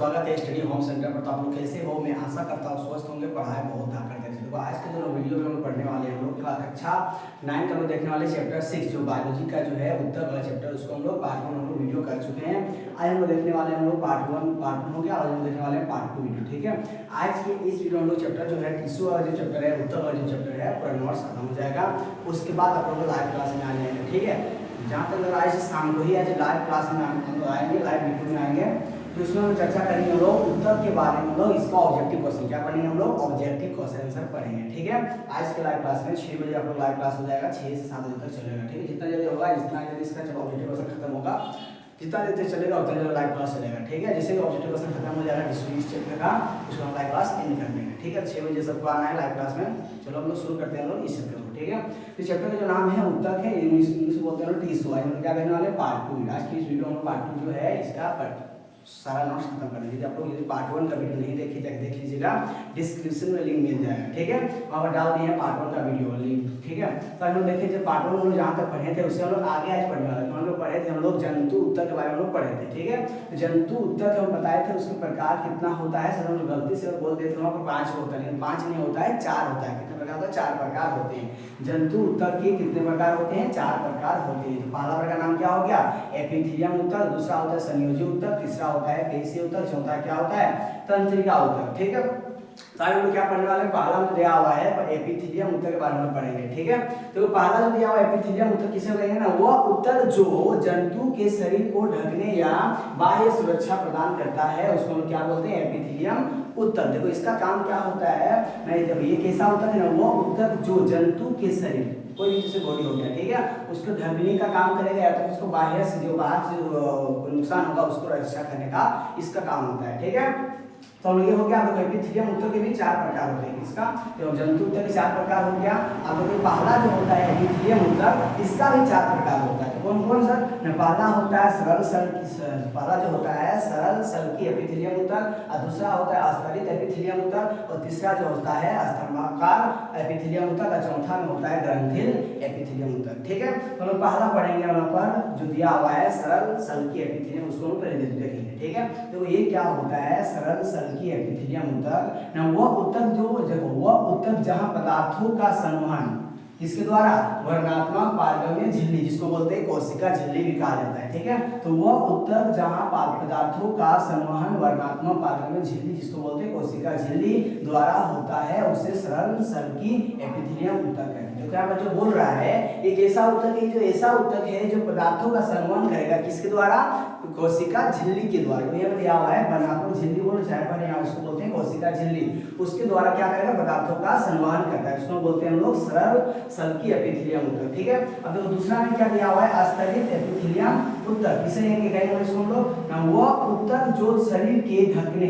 स्वागत है study home centre पर। तो आप लोग कैसे हो? मैं आशा करता हूँ स्वस्थ होंगे, पढ़ाई बहुत ध्यान करते हैं। देखो आज के जो वीडियो में हम लोग पढ़ने वाले हैं, हम लोग कक्षा 9 का लोग देखने वाले चैप्टर 6 जो बायोलॉजी का जो है उत्तर वाला चैप्टर, उसको हम लोग पार्ट 1 हम लोग वीडियो कर चुके हैं। आज हम लोग देखने वाले हैं हम लोग पार्ट 1 हो गया, और हम लोग देखने वाले हैं पार्ट 2 वीडियो। ठीक है, आज के इस वीडियो में हम लोग चैप्टर जो है टिश्यू वाला जो चैप्टर है, उत्तर वाला जो चैप्टर है, पूरा नोट्स खत्म हो जाएगा। उसके बाद आप लोग लाइव क्लास में आ जाएंगे। ठीक है, जहाँ तक अगर आज शाम को ही आज लाइव क्लास में हम लोग आएंगे, लाइव वीडियो में आएंगे, तो इसमें हम चर्चा करेंगे हम लोग उत्तर के बारे में। हम लोग इसका ऑब्जेक्टिव क्वेश्चन क्या पढ़ेंगे, हम लोग ऑब्जेक्टिव क्वेश्चन आंसर पढ़ेंगे। ठीक है, आज के लाइव क्लास में 6 बजे आप लोग लाइव क्लास हो जाएगा, 6 से 7 बजे तक चलेगा। ठीक है, जितना जल्दी होगा, जितना जल्दी इसका जब ऑब्जेक्टिव क्वेश्चन खत्म होगा, जितना देर चलेगा उतना जल्दी लाइव क्लास चलेगा। ठीक है, जैसे ऑब्जेक्टिव क्वेश्चन खत्म हो जाएगा इस चैप्टर का, उसको हम लाइव क्लास एंड कर देंगे। ठीक है, 6 बजे सबको आना है लाइव क्लास में। चलो हम लोग शुरू करते हैं हम लोग इस चैप्टर को। ठीक है, इस चैप्टर का जो नाम है उत्तर है, इंग्लिश बोलते हैं टिश्यू। आज हम लोग क्या कहने वाले पार्ट 2। आज की इस वीडियो में पार्ट 2 जो है इसका सारा नोट्स खत्म कर लीजिए। आप लोग यदि पार्ट 1 का वीडियो नहीं देखे तो देख लीजिएगा, डिस्क्रिप्शन में लिंक मिल जाएगा। ठीक है, वहाँ पर डाल दिए हैं पार्ट 1 का वीडियो लिंक। ठीक है, तो हम लोग देखिए जब पार्ट 1 हम लोग जहाँ तक पढ़े थे उससे हम लोग आगे आज पढ़ने वाले। हम लोग पढ़े थे हम लोग जंतु उत्तर के बारे में हम लोग पढ़े थे। ठीक है, तो जंतु उत्तर के हम बताए थे उसके प्रकार कितना होता है। सर हम लोग गलती से बोल देते हैं वहाँ पर 5 होता है, लेकिन 5 नहीं होता है, 4 होता है। कितने प्रकार होता है? 4 प्रकार होते हैं। जंतु उत्तर के कितने प्रकार होते हैं? 4 प्रकार होते हैं। तो पहला प्रकार नाम क्या हो गया? एपिथेलियम उत्तर, दूसरा होता है संयोजी उत्तर, तीसरा होता है पेशीय उत्तर, चौथा क्या होता है? तंत्रिका उत्तर। ठीक है, तो हम लोग क्या पढ़ने वाले हैं? पहला में दिया हुआ है एपिथेलियम उत्तर के बारे में पढ़ेंगे। ठीक है, तो पहला जो दिया हुआ एपिथेलियम उत्तर किसे कहेंगे ना, वो उत्तर जो जंतु के शरीर को ढकने या बाह्य सुरक्षा प्रदान करता है उसको हम क्या बोलते हैं? एपिथेलियम उत्तर। देखो इसका काम क्या होता है, नहीं देखो ये कैसा होता है ना, वो उत्तर जो जंतु के शरीर कोई भी जैसे बॉडी हो गया, ठीक है, उसको ढकने का काम करेगा, या तो उसको बाहर से जो नुकसान होगा उसको रक्षा करने का इसका काम होता है। ठीक है, तो ये हो गया। आप लोग एपिथेलियम उत्तर के भी 4 प्रकार होते हैं। इसका तो जंतु उत्तर के 4 प्रकार हो गया। आप लोग पहला जो होता है एपिथेलियम उत्तर, इसका भी 4 प्रकार होता है। कौन कौन सर? पहला होता है सरल सल, पहला जो होता है सरल सल्की एपिथेलियम उत्तर, और दूसरा होता है अस्तरित एपिथेलियम उत्तर, और तीसरा जो होता है स्तंभाकार एपिथेलियम उत्तर, और चौथा में होता है ग्रंथिल एपिथेलियम उत्तर। ठीक है, तो हम पहला पढ़ेंगे वहां पर जो दिया हुआ है सरल सल्की एपिथेलियम, उसको हम पहले देखेंगे। ठीक है, तो ये क्या होता है सरल सल्की एपिथेलियम उत्तर ना, वो उत्तर जो देखो वो उत्तर जहां पदार्थों का संवहन किसके द्वारा? वर्णात्मक पारगम्य झिल्ली, जिसको बोलते हैं कोशिका झिल्ली भी कहा जाता है। ठीक है, तो वो उत्तर जहां पदार्थों का संवहन वर्णात्मक पारगम्य झिल्ली, जिसको बोलते हैं कोशिका झिल्ली द्वारा होता है, उसे सरल सल्की एपिथेलियम उत्तर कहते हैं। तो क्या बच्चों बोल रहा है, एक ऐसा उत्तर है जो ऐसा उत्तर है जो पदार्थों का संवहन करेगा, किसके द्वारा? कोशिका झिल्ली के द्वारा। ये दिया हुआ है वर्णात्मक झिल्ली बोलो चाहे पर यहाँ इसको बोलते हैं कोशिका झिल्ली, उसके द्वारा क्या करेगा? पदार्थों का संवहन करता है, उसको बोलते हैं हम लोग सरल सल्की एपिथेलियम उत्तर। ठीक है, अब देखो दूसरा में क्या दिया हुआ है? अस्तरित एपिथेलियम उत्तर। किसे लेंगे कहेंगे इसको हम लोग ना, वो उत्तर जो शरीर के ढकने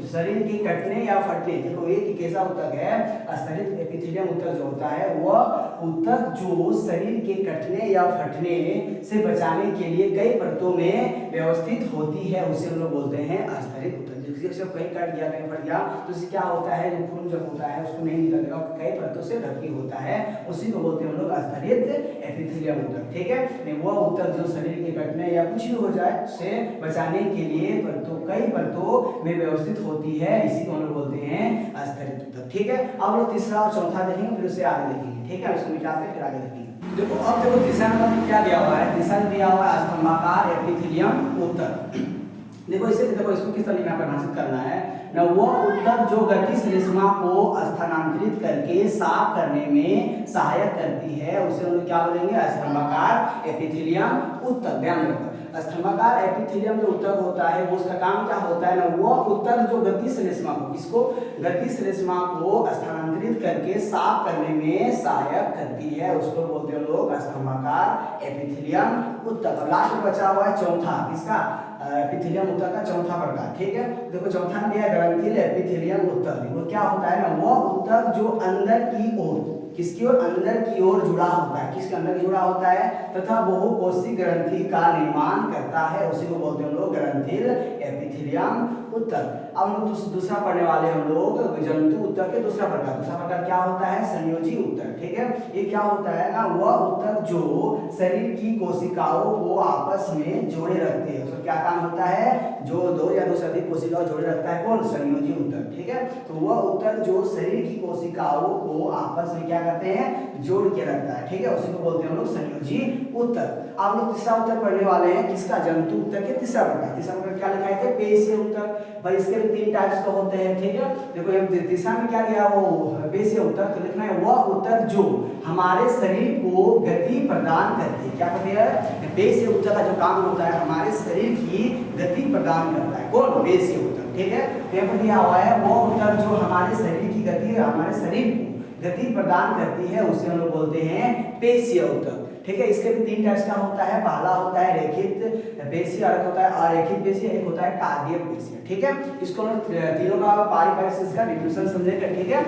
शरीर के कटने या फटने, देखो एक कैसा उत्तर है अस्तरित एपिथेलियम उत्तर जो होता है, वह उत्तर जो शरीर के कटने या फटने से बचाने के लिए कई परतों में व्यवस्थित होती है, उसे हम लोग बोलते हैं अस्तरित उत्तर। जैसे कहीं कट गया कहीं फट गया तो इससे क्या होता है, जो खून जब होता है उसको नहीं निकलेगा, कई परतों से ढकी होता है, उसी को बोलते हैं हम लोग अस्तरित एपिथेलियम उत्तर। ठीक है, वो उत्तर जो शरीर के कटने या कुछ भी हो जाए से बचाने के लिए कई परतों में व्यवस्थित होती है, इसी को हम लोग बोलते हैं अस्तरित उत्तर। ठीक है, अब लोग तीसरा और चौथा देखेंगे, फिर उससे आगे देखेंगे। ठीक है, इसको मिटाते हैं फिर आगे देखेंगे। देखो अब देखो तीसरा नंबर क्या दिया हुआ है? तीसरा दिया हुआ है स्तंभाकार एपिथेलियम उत्तर। देखो इसे देखो इसको किस तरीके से परिभाषित करना है ना, वो उत्तर जो गति श्लेष्मा को स्थानांतरित करके साफ करने में सहायक करती है, उसे हम लोग क्या बोलेंगे? स्तंभाकार एपिथेलियम उत्तर। ध्यान रखो स्तंभाकार एपिथेलियम जो उत्तर होता है वो उसका काम क्या होता है ना, वो उत्तर जो गति श्लेष्मा को, किसको? गति श्लेष्मा को स्थानांतरित करके साफ करने में सहायक करती है, उसको बोलते हैं लोग स्तंभाकार एपिथेलियम उत्तर। लास्ट में बचा हुआ है चौथा, किसका? एपिथेलियम उत्तर का चौथा प्रकार। ठीक है, देखो चौथा में दिया ग्रंथिल एपिथेलियम उत्तर। वो क्या होता है ना, वो उत्तर जो अंदर की ओर, किसकी ओर? अंदर की ओर जुड़ा होता है। किसके अंदर जुड़ा होता है? तथा बहुकोशिक ग्रंथि का निर्माण करता है, उसी को बोलते हैं हम लोग ग्रंथिल एपिथेलियम उत्तर। अब हम दूसरा पढ़ने वाले हम लोग जंतु उत्तर के दूसरा प्रकार। दूसरा प्रकार क्या होता है? संयोजी उत्तर। ठीक है, ये क्या होता है ना, वह उत्तर जो शरीर की कोशिकाओं को आपस में जोड़े रखते हैं, उसका क्या काम होता है? जो दो या दो से अधिक कोशिकाओं जोड़े रखता है कौन? संयोजी ऊतक। ठीक है, तो वह ऊतक जो शरीर की कोशिकाओं को आपस में क्या करते हैं? जोड़ के रखता है। ठीक है, उसी को बोलते हैं हम लोग संयोजी ऊतक। आप लोग तीसरा ऊतक पढ़ने वाले हैं, किसका? जंतु ऊतक के तीसरा प्रकार। तीसरा प्रकार क्या लिखा है? पेशीय ऊतक। भाई इसके भी 3 टाइप्स का होते हैं। ठीक है, देखो ये तीसरा में क्या दिया? वो पेशीय ऊतक। तो लिखना है वह ऊतक जो हमारे शरीर को गति प्रदान करती है। क्या कहते हैं? पेशीय ऊतक का जो काम होता है हमारे शरीर की गति प्रदान करता है कौन? पेशीय ऊतक। ठीक है, यहाँ पर दिया हुआ है वो ऊतक जो हमारे शरीर की गति, हमारे शरीर को गति प्रदान करती है, उसे हम लोग बोलते हैं पेशीय ऊतक। ठीक है, इसके भी 3 टाइप्स का होता है। पहला होता है रेखित पेशी, और एक होता है अरेखित पेशी, एक होता है कार्डियक पेशी। ठीक है, इसको हम तीनों का पारिभाषिक का डिफिनेशन समझेंगे। ठीक है,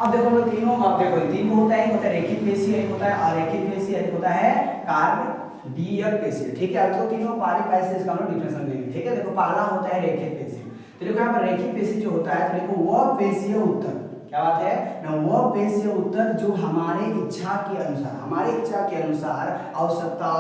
अब देखो हम तीनों, अब देखो तीन होता है, एक होता है रेखित पेशी, एक होता है अरेखित पेशी, एक होता है कार्डियक पेशी। ठीक है, अब तो तीनों पारिभाषिक इसका हम डिफिनेशन देंगे। ठीक है, देखो पहला होता है रेखित पेशी। तो देखो यहाँ पर रेखित पेशी जो होता है, तो देखो वह पेशीय ऊतक, क्या बात है ना, वह पेशीय ऊतक जो हमारे इच्छा के अनुसार आवश्यकता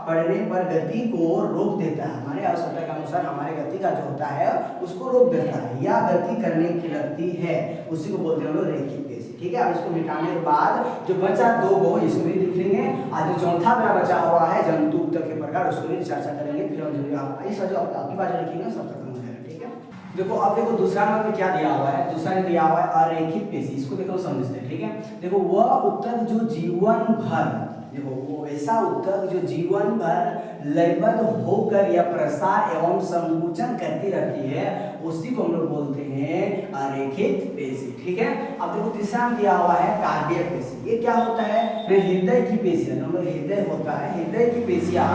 पड़ने पर गति को रोक देता है। हमारे आवश्यकता के अनुसार हमारे गति का जो होता है उसको रोक देता है या गति करने की लगती है, उसी को बोलते हैं हम लोग रेखित पेशी। ठीक है, अब इसको मिटाने के बाद जो बचा 2 गो, इसको भी लिख लेंगे। आज जो चौथा मेरा बचा हुआ है जंतु ऊतक के प्रकार, उसको भी चर्चा करेंगे। फिर जो आपकी बात लिखेंगे सब खत्म हो जाएगा। ठीक है, देखो अब देखो दूसरा नंबर में क्या दिया हुआ है? दूसरा ने दिया हुआ है अरेखित पेशी। इसको देखो समझते हैं। ठीक है, देखो वह ऊतक जो जीवन भर, देखो वो ऐसा ऊतक जो जीवन भर लयबद्ध होकर या प्रसार एवं संकुचन करती रहती है, उसी को हम लोग बोलते हैं अरेखित पेशी। ठीक है, अब देखो तीसरा में दिया हुआ है कार्डियक पेशी। ये क्या होता है? हृदय की पेशी, हम लोग हृदय होता है, हृदय की पेशियां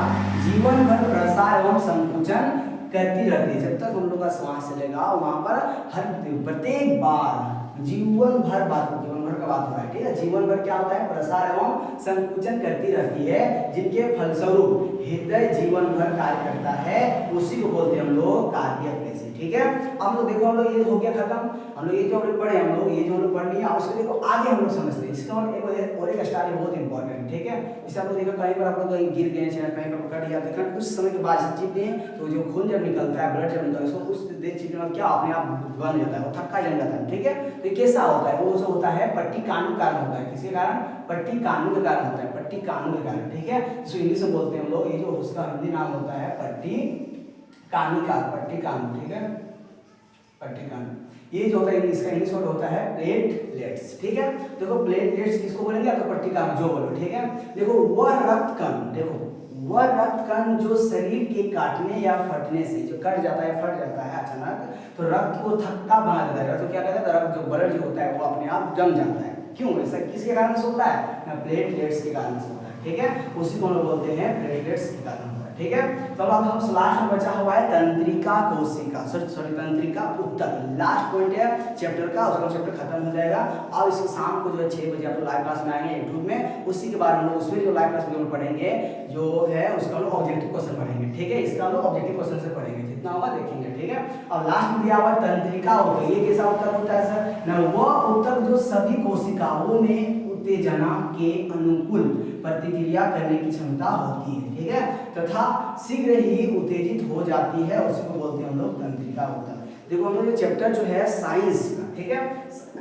जीवन भर प्रसार एवं संकुचन करती रहती है। जब तक हम लोग का श्वास चलेगा वहां पर हर प्रत्येक बार जीवन भर का बात हो रहा है। ठीक है, जीवन भर क्या होता है? प्रसार एवं संकुचन करती रहती है, जिनके फलस्वरूप हृदय जीवन भर कार्य करता है, उसी को बोलते हैं हम लोग कार्डियक पेशी। ठीक है, अब लोग देखो हम लोग ये हो गया खत्म। हम लोग ये जो हम लोग पढ़े, हम लोग ये जो हम लोग पढ़ लिया, उसको देखो आगे हम लोग समझते हैं। इसका और एक स्टाइल बहुत इंपॉर्टेंट है। ठीक है, इसे आप लोग देखो कहीं पर आप लोग गिर गए, कहीं पर पकड़ लिया, देखा कुछ समय के बाद चिपते हैं तो जो खून जब निकलता है, ब्लड जब निकलता है, उसको कुछ देर चिपने में क्या अपने आप बन जाता है, वो थक्का जम जाता है। ठीक है, तो कैसा होता है? वो जो होता है पट्टी कानून कारण होता है। किसके कारण? पट्टी कानून के कारण होता है, पट्टी कानून के कारण। ठीक है, इसको इंग्लिश में बोलते हैं हम लोग, ये जो उसका हिंदी नाम होता है पट्टी कानून का, पट्टी कानून। ठीक है, पट्टी कानून। ये जो होता है इसका इंग्लिश वर्ड होता है प्लेटलेट्स। ठीक है, देखो प्लेटलेट्स किसको बोलेंगे? आपको पट्टी कानून जो बोलो। ठीक है, देखो वह रक्त कण, देखो वह रक्त कण जो शरीर के काटने या फटने से जो कट जाता है, फट जाता है अचानक, तो रक्त को थक्का बना देता है। तो क्या कहता है? रक्त जो ब्लड जो होता है वो अपने आप जम जाता है। क्यों? ऐसा किसके कारण से होता है? प्लेटलेट्स के कारण से होता है। ठीक है, उसी को हम लोग बोलते हैं प्लेटलेट्स के कारण। ठीक है, तो अब हम लास्ट में बचा हुआ है तंत्रिका कोशिका, सॉरी तंत्रिका ऊतक। लास्ट पॉइंट है चैप्टर का, उसका चैप्टर खत्म हो जाएगा। अब इस शाम को जो है 6 बजे आप लोग लाइव क्लास में आएंगे यूट्यूब में। उसी के बाद हम लोग उसमें जो लाइव क्लास में पढ़ेंगे जो है उसका हम लोग ऑब्जेक्टिव क्वेश्चन पढ़ेंगे। ठीक है, इसका हम लोग ऑब्जेक्टिव क्वेश्चन से पढ़ेंगे, जितना होगा देखेंगे। ठीक है, अब लास्ट में दिया हुआ तंत्रिका ऊतक। ये कैसा ऊतक होता है सर? ना वह ऊतक जो सभी कोशिकाओं में उत्तेजना के अनुकूल प्रतिक्रिया करने की क्षमता होती है। ठीक है, तथा शीघ्र ही उत्तेजित हो जाती है, उसी को बोलते हैं हम लोग तंत्रिका ऊतक। देखो हम लोग ये चैप्टर जो है साइंस का, ठीक है,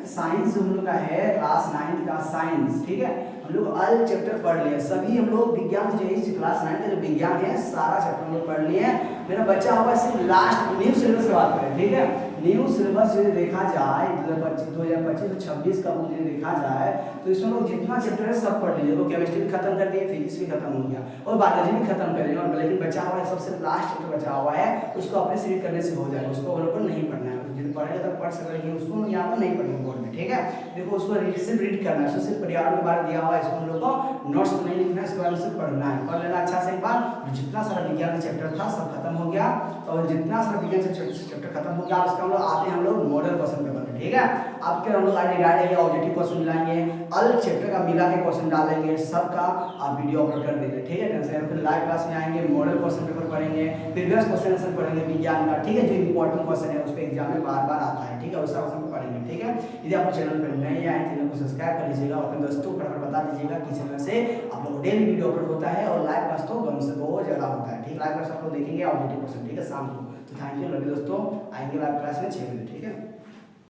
साइंस हम लोग का है क्लास 9 का साइंस। ठीक है, हम लोग ऑल चैप्टर पढ़ लिए, सभी हम लोग विज्ञान जो है क्लास 9 का जो विज्ञान है सारा चैप्टर हम लोग पढ़ लिए। मेरा बच्चा होगा सिर्फ लास्ट न्यू सिलेबस की बात करें। ठीक है, न्यू सिलेबस यदि देखा जाए 2025-26 का यदि देखा जाए तो इसमें लोग जितना चैप्टर है सब पढ़ लीजिए। तो केमिस्ट्री भी खत्म कर दिए, फिजिक्स भी खत्म हो गया और बायोलॉजी भी खत्म कर दिया, लेकिन बचा हुआ है सबसे लास्ट चैप्टर बचा हुआ है, उसको अपने से रीड करने से हो जाएगा। उसको हम लोग को नहीं पढ़ना है, जिन पढ़ेगा तब पढ़ सकेंगे, उसको यहाँ पर नहीं पढ़ना बोर्ड में। ठीक है, देखो उसको सिर्फ रीड करना है, सिर्फ पर्यावरण के बारे में दिया हुआ है, इसको हम लोग को नोट्स तो नहीं लिखना है, इसके बारे में सिर्फ पढ़ना है, पढ़ लेना अच्छा से एक बार। जितना सारा विज्ञान का चैप्टर था सब खत्म हो गया, और जितना सारा विज्ञान चैप्टर खत्म हो गया, उसका हम लोग आते हैं हम लोग मॉडल क्वेश्चन पेपर में। ठीक है। आपके हम लोग आज रिगार्ड ऑब्जेक्टिव क्वेश्चन मिलाएंगे, अल चैप्टर का मिला के क्वेश्चन डालेंगे, सबका आप वीडियो अपलोड कर देंगे, ठीक है। टेंशन फिर लाइव क्लास में आएंगे, मॉडल क्वेश्चन पेपर पढ़ेंगे, प्रीवियस क्वेश्चन आंसर पढ़ेंगे विज्ञान का, ठीक है। जो इंपॉर्टेंट क्वेश्चन है उस पर एग्जाम में बार बार आता है, ठीक है, उसका क्वेश्चन पढ़ेंगे, ठीक है। यदि आप चैनल पर नए आए चैनल को सब्सक्राइब कर लीजिएगा और अपने दोस्तों को बता दीजिएगा कि चैनल से आप लोग डेली वीडियो अपलोड होता है और लाइव क्लास तो कम से बहुत ज़्यादा होता है, ठीक। लाइव क्लास आप लोग देखेंगे ऑब्जेक्टिव क्वेश्चन, ठीक है, शाम को। तो थैंक यू लव यू दोस्तों, आएंगे लाइव क्लास में 6 बजे, ठीक है।